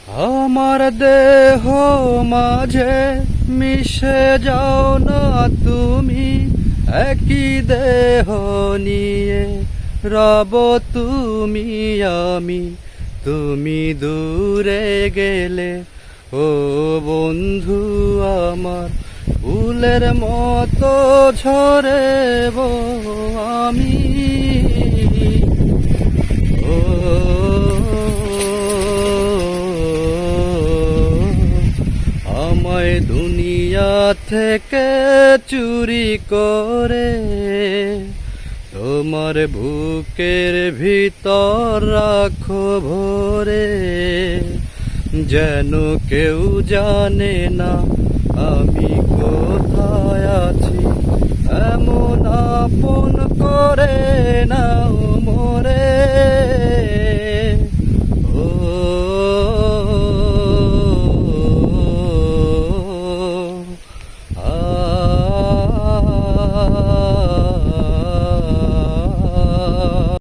আমার দেহ মাঝে মিশে যাও না তুমি, একই দেহ নিয়ে রব তুমি আমি। তুমি দূরে গেলে ও বন্ধু আমার, ফুলের মতো ঝরেব আমি। ও আমায় দুনিয়া থেকে চুরি করে তোমার বুকের ভিতর রাখো ভরে, যেন কেউ জানে না আমি কোথায় আছি। এমন আপন করে নাও মোরে।